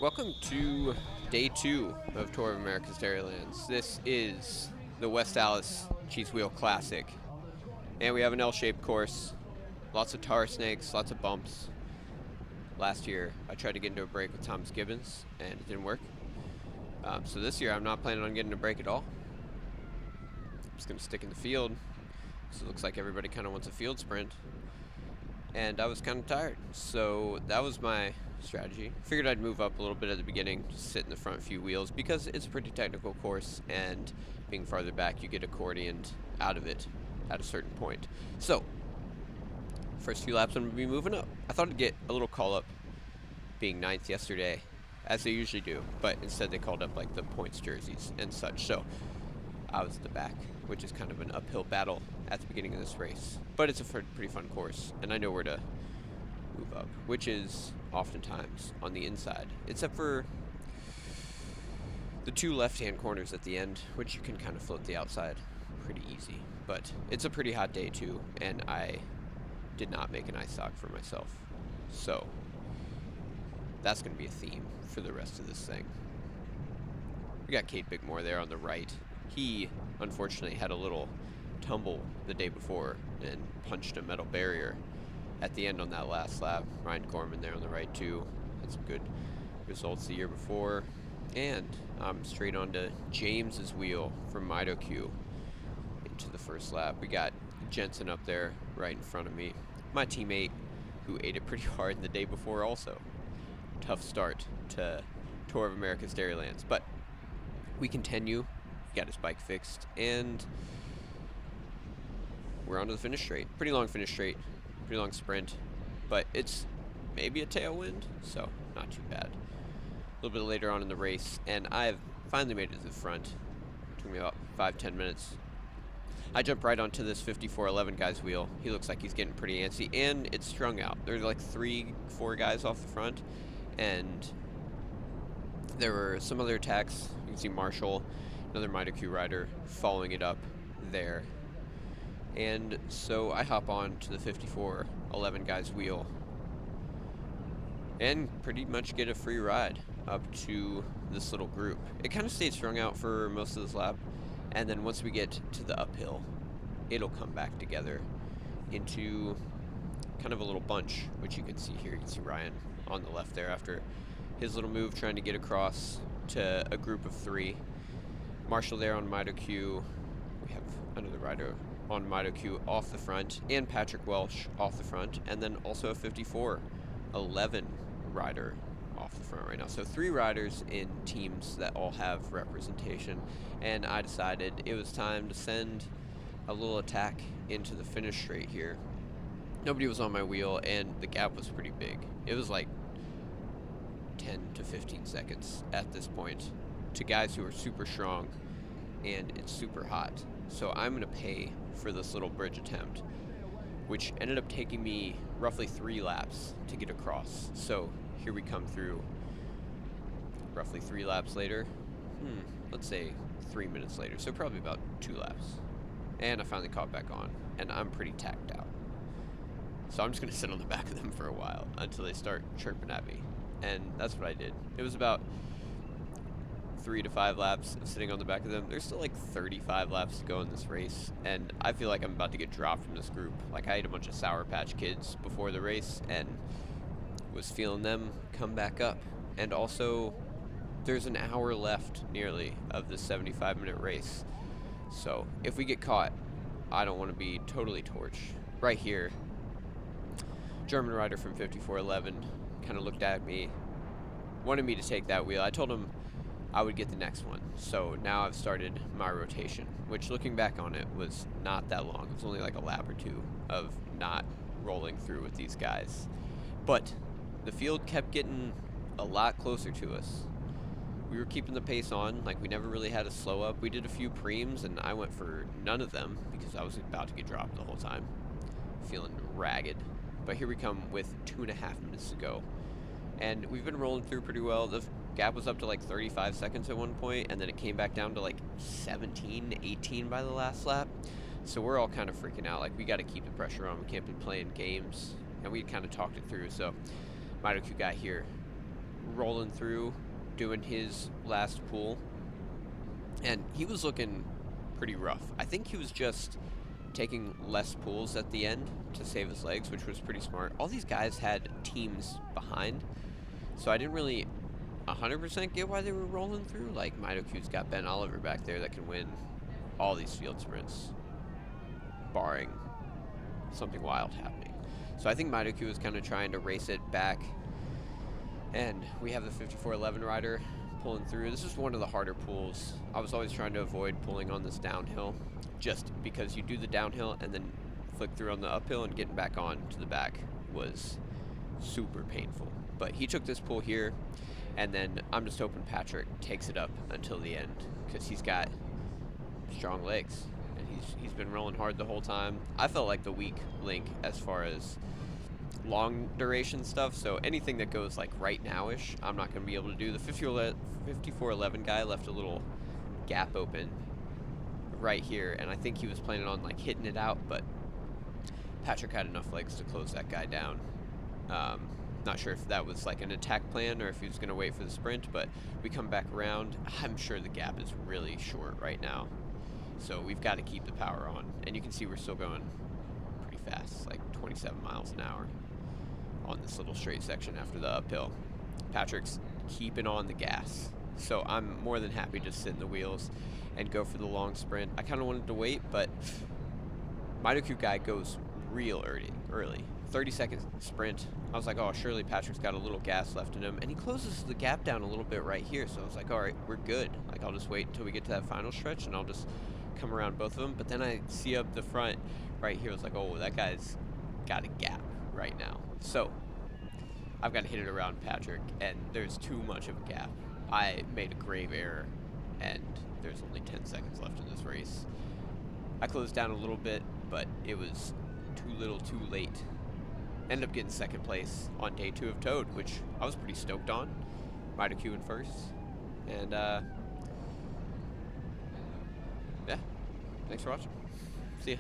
Welcome to day 2 of Tour of America's Dairylands. This is the West Allis Cheese Wheel Classic. And we have an L-shaped course, lots of tar snakes, lots of bumps. Last year, I tried to get into a break with Thomas Gibbons, and it didn't work. So this year, I'm not planning on getting a break at all. I'm just going to stick in the field, because it looks like everybody kind of wants a field sprint. And I was kind of tired, so that was my strategy. Figured I'd move up a little bit at the beginning, just sit in the front few wheels, because it's a pretty technical course, and being farther back, you get accordioned out of it at a certain point. So, first few laps I'm going to be moving up. I thought I'd get a little call up, being ninth yesterday, as they usually do, but instead they called up like the points jerseys and such. So I was at the back, which is kind of an uphill battle at the beginning of this race. But it's a pretty fun course, and I know where to move up, which is oftentimes on the inside, except for the two left-hand corners at the end, which you can kind of float the outside pretty easy. But it's a pretty hot day too, and I did not make an ice sock for myself. So that's going to be a theme for the rest of this thing. We got Kate Bickmore there on the right. He, unfortunately, had a little tumble the day before and punched a metal barrier at the end on that last lap. Ryan Corman there on the right, too. Had some good results the year before. And straight onto James's wheel from MitoQ into the first lap. We got Jensen up there right in front of me. My teammate, who ate it pretty hard the day before also. Tough start to Tour of America's Dairylands. But we continue. Got his bike fixed, and we're onto the finish straight. Pretty long finish straight, pretty long sprint, but it's maybe a tailwind, so not too bad. A little bit later on in the race, and I've finally made it to the front. It took me about 5-10 minutes. I jump right onto this 5411 guy's wheel. He looks like he's getting pretty antsy, and it's strung out. There's like 3-4 guys off the front, and there were some other attacks. You can see Marshall, another MitoQ rider, following it up there. And so I hop on to the 5411 guy's wheel and pretty much get a free ride up to this little group. It kind of stayed strung out for most of this lap, and then once we get to the uphill, it'll come back together into kind of a little bunch, which you can see here. You can see Ryan on the left there after his little move trying to get across to a group of 3. Marshall there on MitoQ. We have another rider on MitoQ off the front, and Patrick Welsh off the front, and then also a 5411 rider off the front right now. So 3 riders in teams that all have representation, and I decided it was time to send a little attack into the finish straight here. Nobody was on my wheel, and the gap was pretty big. It was like 10 to 15 seconds at this point to guys who are super strong, and it's super hot. So I'm going to pay for this little bridge attempt, which ended up taking me roughly 3 laps to get across. So here we come through roughly 3 laps later. Let's say 3 minutes later, so probably about 2 laps. And I finally caught back on, and I'm pretty tacked out. So I'm just going to sit on the back of them for a while until they start chirping at me. And that's what I did. It was about 3 to 5 laps of sitting on the back of them. There's still like 35 laps to go in this race, and I feel like I'm about to get dropped from this group. Like, I ate a bunch of Sour Patch Kids before the race and was feeling them come back up. And also, there's an hour left nearly of this 75-minute race. So if we get caught, I don't want to be totally torched. Right here, German rider from 5411 kind of looked at me, wanted me to take that wheel. I told him I would get the next one. So now I've started my rotation, which, looking back on it, was not that long. It was only like a lap or 2 of not rolling through with these guys. But the field kept getting a lot closer to us. We were keeping the pace on, like we never really had a slow up. We did a few preems, and I went for none of them because I was about to get dropped the whole time. Feeling ragged. But here we come with 2.5 minutes to go. And we've been rolling through pretty well. The gap was up to like 35 seconds at one point, and then it came back down to like 17, 18 by the last lap. So we're all kind of freaking out. Like, we got to keep the pressure on. We can't be playing games. And we kind of talked it through. So MitoQ guy here rolling through, doing his last pull, and he was looking pretty rough. I think he was just taking less pulls at the end to save his legs, which was pretty smart. All these guys had teams behind, so I didn't really 100% get why they were rolling through. Like, Midoq's got Ben Oliver back there that can win all these field sprints, barring something wild happening. So I think Midoq was kind of trying to race it back, and we have the 5411 rider pulling through. This is one of the harder pulls. I was always trying to avoid pulling on this downhill, just because you do the downhill and then flick through on the uphill, and getting back on to the back was super painful. But he took this pull here, and then I'm just hoping Patrick takes it up until the end, because he's got strong legs, and he's been rolling hard the whole time. I felt like the weak link as far as long duration stuff, so anything that goes like right now-ish, I'm not going to be able to do. The 5411 guy left a little gap open right here, and I think he was planning on like hitting it out, but Patrick had enough legs to close that guy down. Not sure if that was like an attack plan or if he was going to wait for the sprint, but we come back around. I'm sure the gap is really short right now, so we've got to keep the power on, and you can see we're still going pretty fast, like 27 miles an hour on this little straight section after the uphill. Patrick's keeping on the gas, so I'm more than happy to sit in the wheels and go for the long sprint. I kind of wanted to wait, but Midoq guy goes real early. 30-second sprint. I was like, oh, surely Patrick's got a little gas left in him, and he closes the gap down a little bit right here, so I was like, all right, we're good. Like, I'll just wait until we get to that final stretch, and I'll just come around both of them. But then I see up the front right here, I was like, oh, that guy's got a gap right now. So I've got to hit it around Patrick, and there's too much of a gap. I made a grave error, and there's only 10 seconds left in this race. I closed down a little bit, but it was too little too late. Ended up getting second place on day 2 of Toad, which I was pretty stoked on. Midoq in first. And yeah, thanks for watching. See ya.